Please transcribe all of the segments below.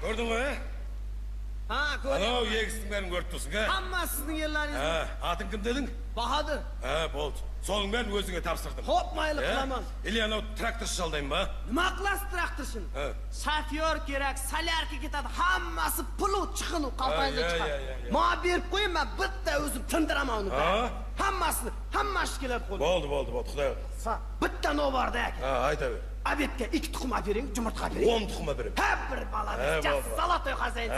Gördün mü? Ha, ko'rdim. Ana yegistің bәрін көріп тұрсың, ha? Hamma sizning yerlaringiz. Atın kim dedin? Bahadır. Bo'ldi. Soның bәрін өзіңе тапсырдым. Hop mayli qilaman. Или анау тракторшы жалдаймын ба? Nima qilasiz traktorshini? Shofyor kerak, solyarka ketadi. Hammasi pulu, chiqinu qalpangizga chiqadi. Menga berib qo'ying, men bitta o'zim tindiraman uni. Hammasini, hamma ish keladi qo'lga. Bo'ldi, Xudoy xohlasa. Bitta novarda aka. Ayta ber. Obedga 2 tuxum bering, jumurtqa bering. 10 tuxum bering. Ha, bir bala. Zalotoy xo'jayin.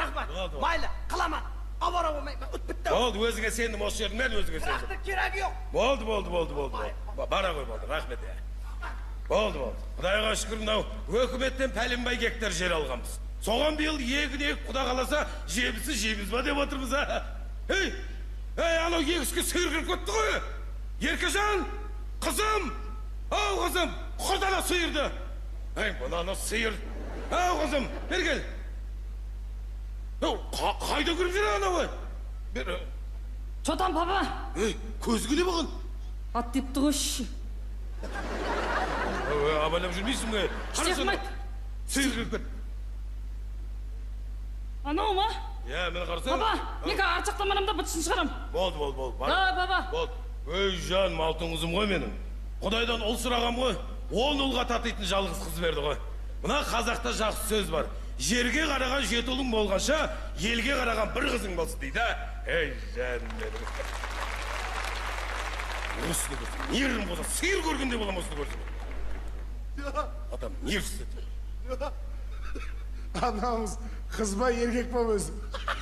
Rahmat. Mayli, qilaman. Avara bo'lmayman, bitta. Bo'ldi, o'zingga sendim, o'sha yerdan o'zingga sendim. Traktor keragi yo'q. Bo'ldi. Bana qo'y bo'ldi, rahmet ya. Bo'ldi. Xudoyga shukr, mынау өкіметтен пәленбай гектар жер алғанбыз. Соған биыл егін Құда қаласа, жейміз ба деп отырмыз, а? Ей, анау егіске сиыр кіріп кетті ғой. Еркежан, қызым, ау қызым, құрдана сиырды. Ей, мынаны сиыр. Ау қызым, бер кел. Қайда кіріп жүр анау? Бер. Çotan baba. Көзге не болған? At deyip duruş. Абайлап жүрмейсің бе? Шехмет. Сиыр кіріп кет. Anao mu? Ya, meni qarasa. Baba, neka arçaqlamanımda bıçын шығарам. Болды. Baba. Болды. Өй, жан, малтын қызым ғой менің. Құдайдан ұл сұрағам ғой. 10 ұлға татитын жалғыз қыз берді ғой. Мына қазақта жақсы сөз бар. Жерге қараған 7 ұлың болғанша, елге қараған 1 қызың болсын дейді. Ей, жан менің. Осыны көрсін. Нерім болса, сиыр көргенде болам осыны көрсін. Адам нерсіз. Анамыз қыз ба еркек ба өзі?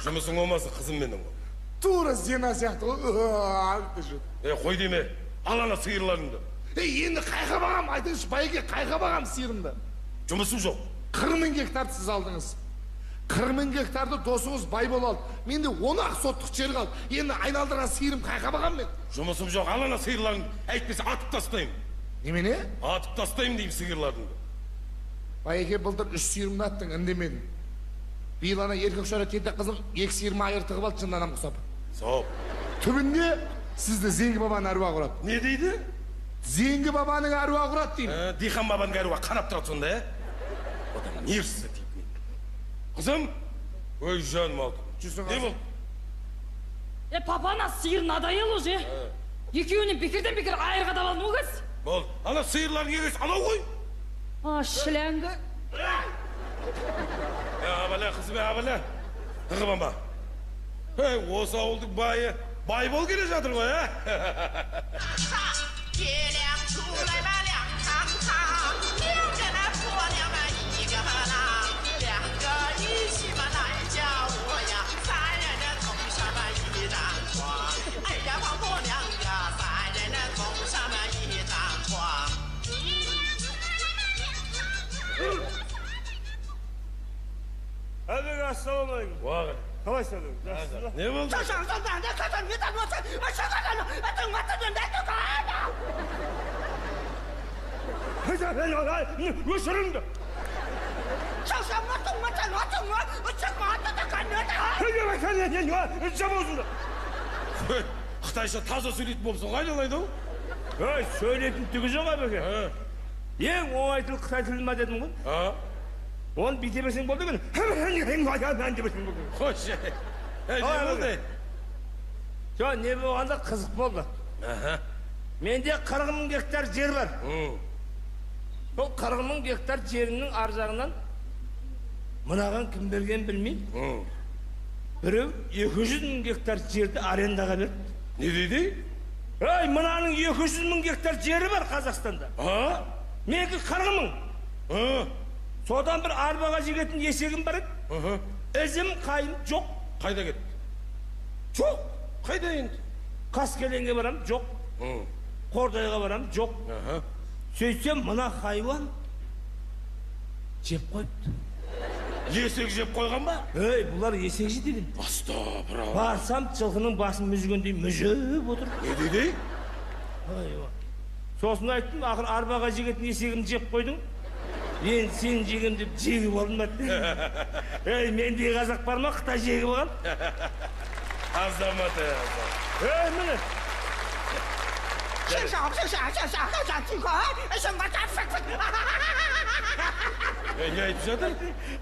Жұмысың болмаса қызым менің ол. Тура зена сияқты қой деме, ал ана сиырларыңды. Енді қайға бағам, айтыңызшы, байге қайға бағам сиырымды? Жұмысым жоқ. 40 000 гектарды сіз алдыңыз. 40 000 гектарды досыңыз бай бол алды. Менде 10 ақ соттық жер қалды. Енді айналдырған сиырым қайға бағам мен? Жұмысым жоқ, ал ана сиырларыңды. Әйтпесе атып тастаймын. Немене? Атып тастаймын деймін сиырларыңды. Байеке былтыр 3 сиырымды аттың, үндемедің. Биыл ана еркек шара тентек қызым 2 сиырыма айыр тығып алды, шыннан анам құсап. Сауап. Түбінде сізді Зеңгі бабаның әруағы ұрады. Не дейді? Зеңгі бабаның әруағы ұрады деймін. Дихан бабаның әруағы қанап тұрады сонда, е? Одан нерсіз дейді. Қызым, өй жан малтын. Не бол? Papana sıyır nadayıl уже. Екеуінен бекерден-бекер айырға да балын оғыз. Бол, ана сиырларын егес, анау ғой. Шіләңгі. Абала, қызым, абала. Тығып ама. Осы ауылдың байы, бай бол келе жатыр ғой, ә? 月亮出来吧，亮堂堂，迎着那婆娘们一个郎，2个一起嘛来叫我呀，3人的头上嘛一张床，哎呀王婆娘呀，3人的头上嘛一张床。Assalamualaikum. Vay. Қалайсың? Не болды? Өшіріңді! Жамаусыңды! Қытайша таза сөйлейтін болыпсың, қайдалайды ау? Сөйлейтін түгі жоқ әбеке. Ең оңай тіл Қытай тілі ма дедің ғой? Оны бітемесең болды мен. Қойшы. Не болды? Не болғанда қызық болды. Менде 40 000 гектар жер бар. Сол 40 000 гектар жерінің аржағынан мынаған кім берген білмеймін. Біреу 200 000 гектар жерді арендаға берді. Не дейді? Мынаның 200 000 гектар жері бар Қазақстанда. Менікі 40 000. Содан бір арбаға жегетін есегім бар еді. Ізім қайым жоқ. Қайда кетті? Жоқ. Қайда енді? Қаскелеңге барам, жоқ. Қордайға барам, жоқ. Сөйтсем, мына хайуан жеп қойыпты. Есек жеп қойған ба? Бұлар есек жейді. Астапырау. Барсам, жылқының басын мүжгендей мүжіп отыр. Не дейді? Сосын айттым, ақыр арбаға жегетін есегімді жеп қойдың. Мен сен жегем деп жегіп алдым бәтті. Менде қазақ бар ма, Қытай жегіп алған? Азамат, міне. 是啥？ Ne aytып жатыр?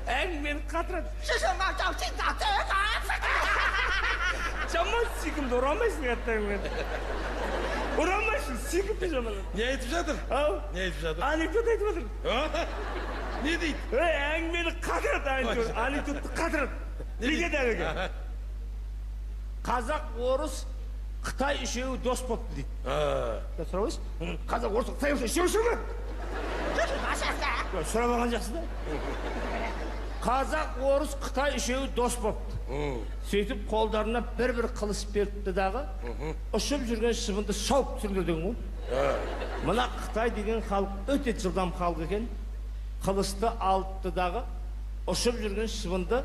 Әңгімені қатырады. 是什么叫警长这个？ Жаман сүйкімді ұрамайсың әттеңмен. Ұрамайсың, сүйкімді жаман. Ne aytып жатыр? Ау, Ne aytып жатыр? анекдот айтып отыр. Ne deydi? Әңгімені қатырады, анекдотты қатырады. Неге дәлеге? Қазақ, орыс, Қытай үшеуі дос болыпты дейді. Сұрабайсың? Қазақ, орыс, Қытай үшеуі ме? 这是啥事儿？ Сұрап алған жақсы да. Қазақ, орыс, Қытай үшеуі дос болыпты. Сөйтіп қолдарына бір-бір қылыш беріпті дағы, ұшып жүрген шыбынды шауып түсірді деген ғой. Мына Қытай деген халық өте жылдам халық екен. Қылышты алыпты дағы, ұшып жүрген шыбынды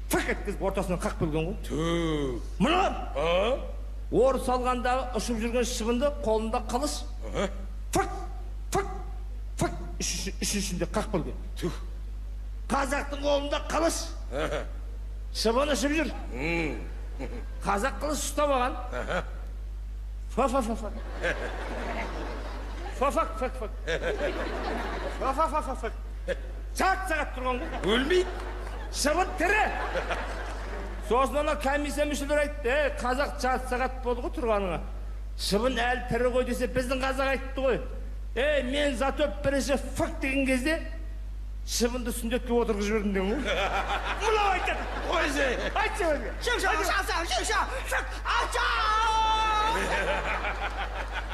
фық еткізіп ортасынан қақ бөлген ғой. Мына орыс алғандағы ұшып жүрген шыбынды қолында қылыш фық үшіншінде қақ бөлген. Қазақтың қолында қылыш шыбын ұшып жүр. Қазақ қылыш ұстап алған. Фа-фа-фа-фа. Фа-фа-фа-фа. Фа-фа-фа-фа. Сағат тұрған ғой. Өлмейді. Шыбын тірі. Сосын ана комиссия мүшелері айтты, қазақ жарты сағат болды ғой тұрғаныңа. Шыбын әлі тірі ғой десе, біздің қазақ айтты ғой. Мен зато бірінші фық деген кезде шыбынды сүндетке отырғызып жібердім деген ғой. Мынау айтады. Қойшы. Айтшы өзге. 是什么上上是是是啊叫！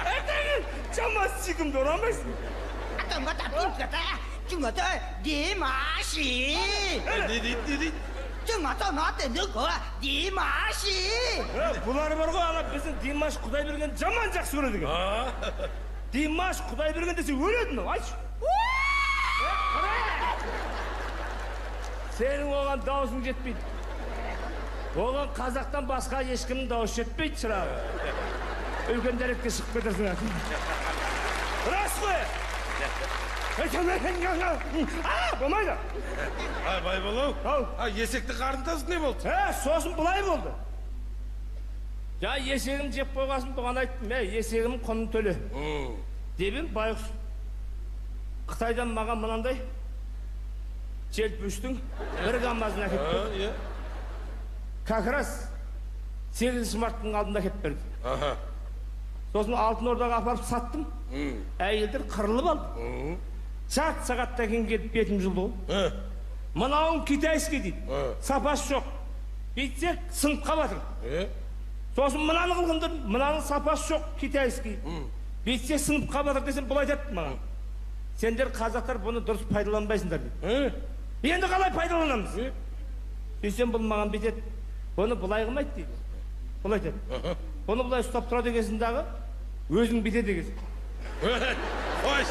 Айтайын, жаман сүйкімді ұрамайсың. 怎么的不可的？怎么的你马戏？ Ne deydi? 怎么到哪的那个你马戏？ Бұлар бар ғой, ана біздің Димаш Құдайберген жаман жақсы көреді екен. Димаш Құдайберген десе өледі мынау, айтшы. Сенің оған дауысың жетпейді. Оған қазақтан басқа ешкімнің дауысы жетпейді шырағы. Үлкен дәретке шығып кетерсің әкім. Рас қой! Болмайды. Байболау. Ау. Есекті қарындасы не болды? Сосын бұлай болды. Есегім жеп қойғасын бұған айттым, есегім құнын төле. Дебім байғұс. Қытайдан маған мынандай желпүштің бір гамбазын әкетті. Как раз 8 марттың алдында әкетіп берді. Сосын Алтын Ордаға апарып саттым. Әйелдер қырылып алды. Жарты сағаттан кейін келіп бетім жылды ғой. Мынауың китайский дейді. Сапасы жоқ. Бүйтсек сынып қалатыр. Сосын мынаны қылғындар, мынаның сапасы жоқ китайский. Бүйтсек сынып қалатыр десем бұл айтады маған. Сендер қазақтар бұны дұрыс пайдаланбайсыңдар дейді. Енді қалай пайдаланамыз? Десем бұл маған бүйтеді. Бұны бұлай қылмайды дейді. Бұл айтады. Бұны бұлай ұстап тұрады екенсің дағы, өзің бүйтеді екенсің. Қойш.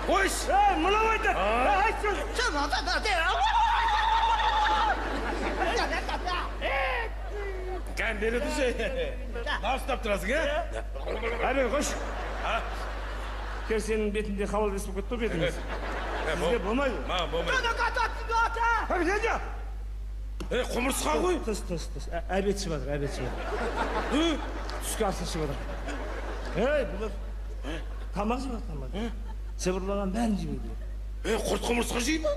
Қойш. Мынау айтады. Айтшы. 这么的的。 Кән береді ше. Не ұстап тұрасың, Әбе, қош. Кер сенің бетінде халал бесіп кетті бетіңіз. Сізге болмайды. Маған болмайды. 这个干啥子干？ Құмырсқа ғой. Тыс. Әбет шығып жатыр, әбет шығып жатыр. Түскі асы шығып жатыр. Бұлар тамақ жеп жатыр. Сыбырлаған бәрін жеп жатыр. Құрт құмырсқа жей ма?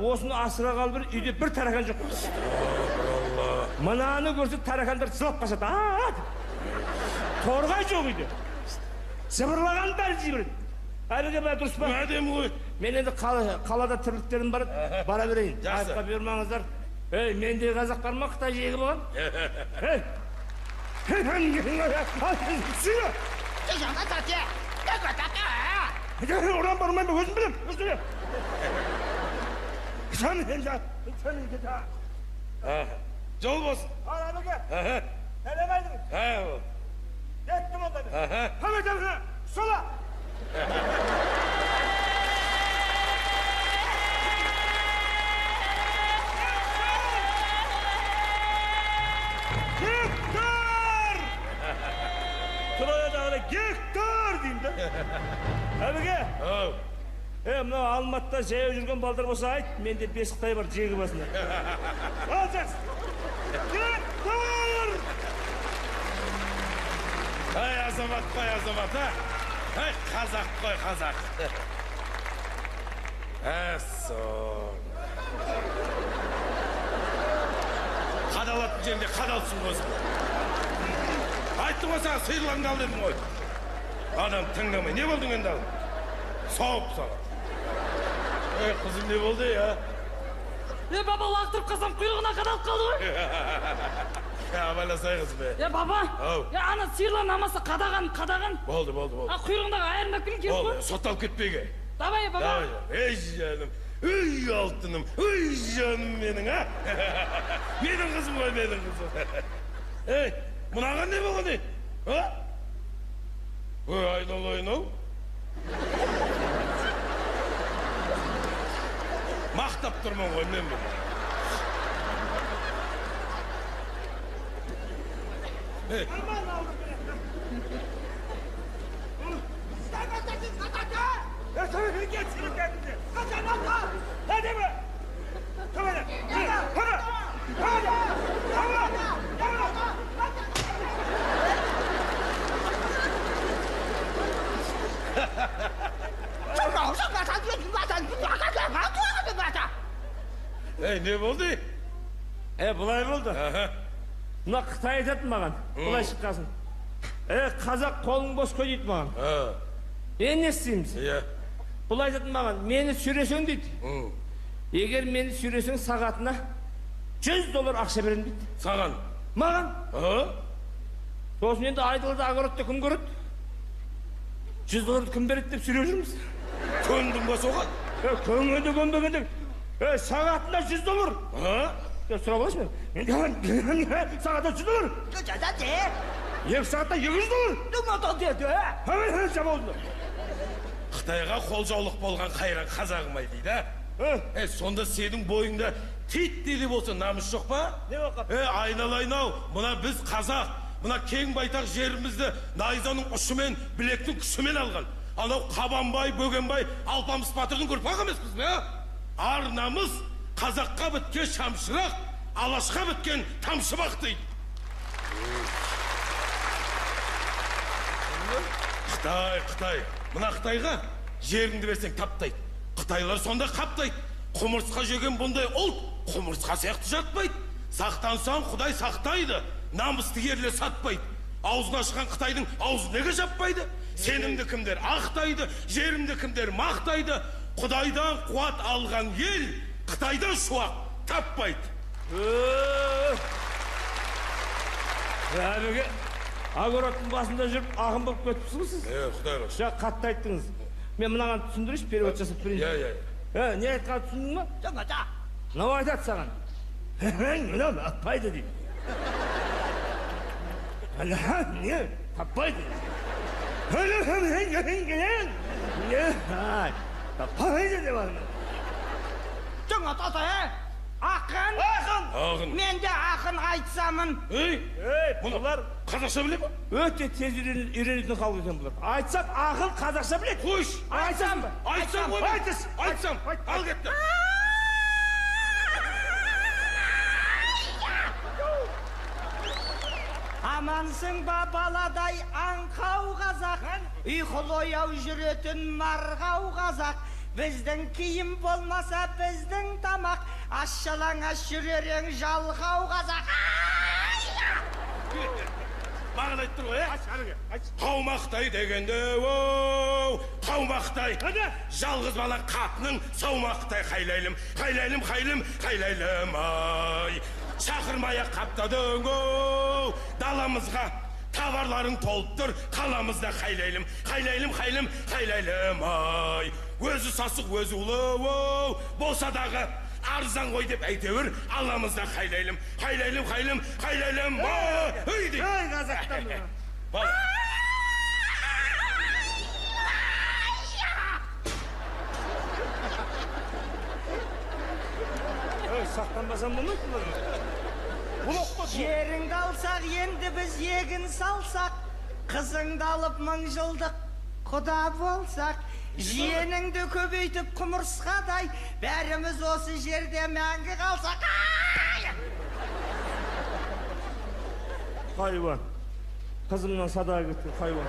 Осыны асыра қалып үйде бір таракан жоқ. Мынаны көрсе таракандар жылап қашады. Торғай жоқ үйде. Сыбырлаған бәрін жей береді. Әбеге бәрі дұрыс па? Әдемі ғой. Мен енді қалада тірліктерім бар, бара берейін. Жақсы. Айтқа бермаңыздар. Менде қазақ бар ма, Қытай жегі болған? Сүйі! 这什么大姐？这个大姐。 Ұран бармай ма, өзім білем. Жол болсын. Ал әбеге, әлемайдыңыз. Еттім онда мен. Қамет әбеге, сола! Гектар! Тұрайадағыда гектар деймін да. Әбеге, мынау Алматыда жаяу жүрген балдар болса айт, менде 5 Қытай бар жегі басында. Ал жақсы. Гектар! Ай, азамат қой, азамат, Ай, қазақ қой, қазақ. Әссон. Қадалатын жерінде қадалсын көзім. Айттым ғой саған, сиырларыңды ал дедім ғой. Адам тыңдамай, не болдың енді ал? Соғып саған. Қызым, не болды, я? Баба, лақтырып қалсам құйрығына қадалып қалды ғой. Абайласай қызым, Баба, ау. ана сиырлар намасы қадаған. Болды. Құйрығындағы айырымдап келген керек Болды, қой. сотталып кетпеге. Давай, баба. Ей жаным, ей алтыным, ей жаным менің, а? Менің қызым ғой, менің қызым. Ей, мұнаған не болған, ей? Ой, айналайын-ау. Мақтап тұрмын ғой, мен бұл. Ей. Ей, не болды? Бұлай болды. Мына Қытай айтатын маған, бұлай шыққасын. Қазақ қолың бос қой дейді маған. Не істейміз? Бұлай айтатын маған, мені сүйресең дейді. Егер мені сүйресең сағатына $100 ақша берем дейді. Саған? Маған. Сосын енді айдылда огородта кім көреді? $100 кім береді деп сүйреп жүрміз. Көңдің ба соған? Көңді көнбегенде сағатына $100. Сұрап аласың мен. Сағатына $100. Екі сағатта $200. Қытайға қолжаулық болған қайран қазағым ай дейді. Сонда сенің бойыңда титтелі болса намыс жоқ па? Не оқып? Айналайын-ау, мұна біз қазақ, мұна кең байтақ жерімізді найзаның ұшымен, білектің күшімен алған. Анау Қабанбай, Бөгенбай, Алпамыс батырдың ұрпағы емеспіз бе? Ар намыс қазаққа біткен шамшырақ, алашқа біткен тамшыбақ дейді. Қытай. Мына Қытайға жеріңді берсең таптайды. Қытайлар сонда қаптайды. Құмырсқа жеген бұндай ұлт құмырсқа сияқты жатпайды. Сақтансаң Құдай сақтайды. Намысты ерлер сатпайды. Аузын ашқан Қытайдың аузы неге жаппайды? Сенімді кімдер ақтайды, жерімді кімдер мақтайды. Құдайдан қуат алған ел Қытайдан шуақ таппайды. Әбеге огородтың басында жүріп ағын болып кетіпсіз сіз? Құдай қош. Жаңа қатты айттыңыз. Мен мынаған түсіндірейінші, перевод жасап берейін. Не айтқан түсіндің ма? Жаңа. Мынау айтады саған. Мынау таппайды дейді. Не? Таппайды. Таппайды деп алды. Жаңа татай, ақын. Мен де ақын айтсамын. Бұлар қазақша біле ма? Өте тез үйренетін халық екен бұлар. Айтсам, ақын қазақша біледі. Қойш. Айтсам ба? Айтсам ғой. Айтсам. Ал кетті. Амансың ба баладай аңқау қазақ, ұйқылы ояу жүретін марғау қазақ. Біздің киім болмаса біздің тамақ, аш-жалаңаш жүререң жалқау қазақ. Маған айтып тұр ғой, Қаумақтай дегенде, оу, қаумақтай. Жалғыз бала қатының саумақтай қайлайлым, ай. Шақырмая қаптадың, оу, даламызға. Таварларың толып тұр, қаламызда қайлайлым, ай. Өзі сасық, өзі ұлы, оу, болса дағы арзан ғой деп әйтеуір, аламызда қайлайлым, ай. Өйді. Ой, қазақтан бұға. Бала. Сақтанбасам болмайды бұлар. Жеріңді алсақ, енді біз егін салсақ, қызыңды алып 1000 жылдық құда болсақ, жиеніңді көбейтіп құмырсқадай, бәріміз осы жерде мәңгі қалсақ. Хайуан. Қызымнан садаға кетті, хайуан.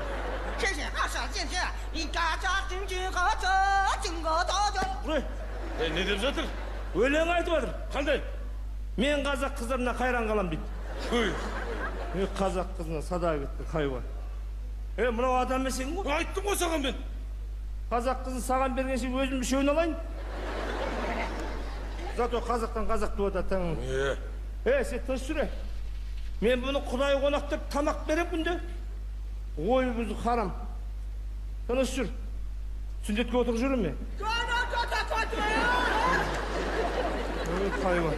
Ne деп жатыр? Өлең айтып жатыр. Қандай? Мен қазақ қыздарына қайран қалам дейді. Ой, Қазақ қызына сада кетті, хайуан. Мынау адам емесің ғой? айттым ғой саған мен. Қазақ қызын саған бергенше өзім үшеуін алайын. Зато қазақтан қазақ туады атаң. Сен тыныш жүре. Мен бұны құдай қонақтап тамақ берем күнде. Ой, бұзы харам. Тыныш жүр. Сүндетке отырып жүрім мен. Хайуан.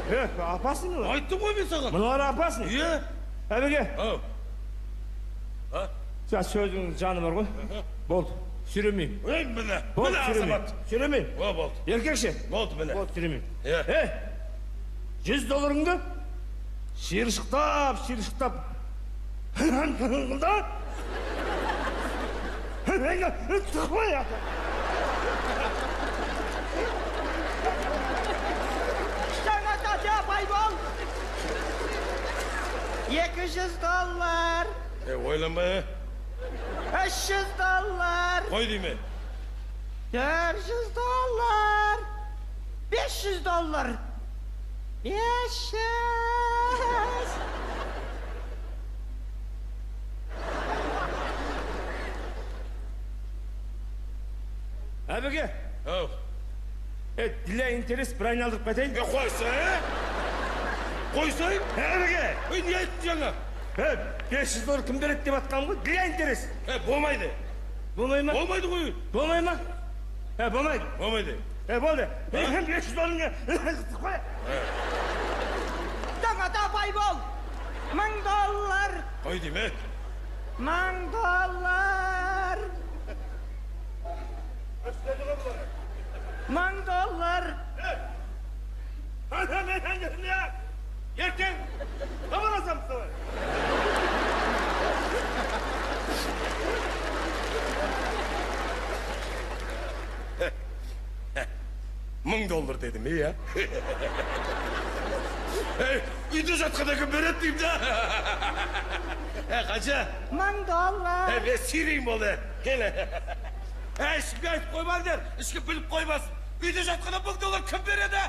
Апасың мына? Айттым ғой мен саған. Мыналар апасың? Әбеке. Жа сөзіңнің жаны бар ғой. Болды. Сүйремейм. Міне. Болды, сүйремейм. Сүйремейм. Болды. Еркекше. Болды, міне. Болды, сүйремейм. $100-ыңды шиыршықтап. Қылда. Тұқпай ата. Байбол. $200. Ойланба. $300. Қой дейме. $400. $500. 500. Әбеке. Для интерес бір айналдырып қайтайын. Қойсай. Қойсай. Әбеке. Не айттың жаңа? $500 кім береді деп атқаным ғой? Для интерес. Болмайды. Болмай ма? Болмайды ғой. Болмай ма? Болмайды. Болмайды. Болды. $500-ыңа қой. Жаңада байбол. $1000. Қой дейме. $1000. $1000. Ертең хабарласамыз саған. $1000 дедім, иә? Үйде жатқанда кім береді деймін да? Қанша? $1000. Мен сирейін болды. Кел. Ешкімге айтып қоймаңдар. Ешкім біліп қоймасын. Үйде жатқанда $1000 кім береді?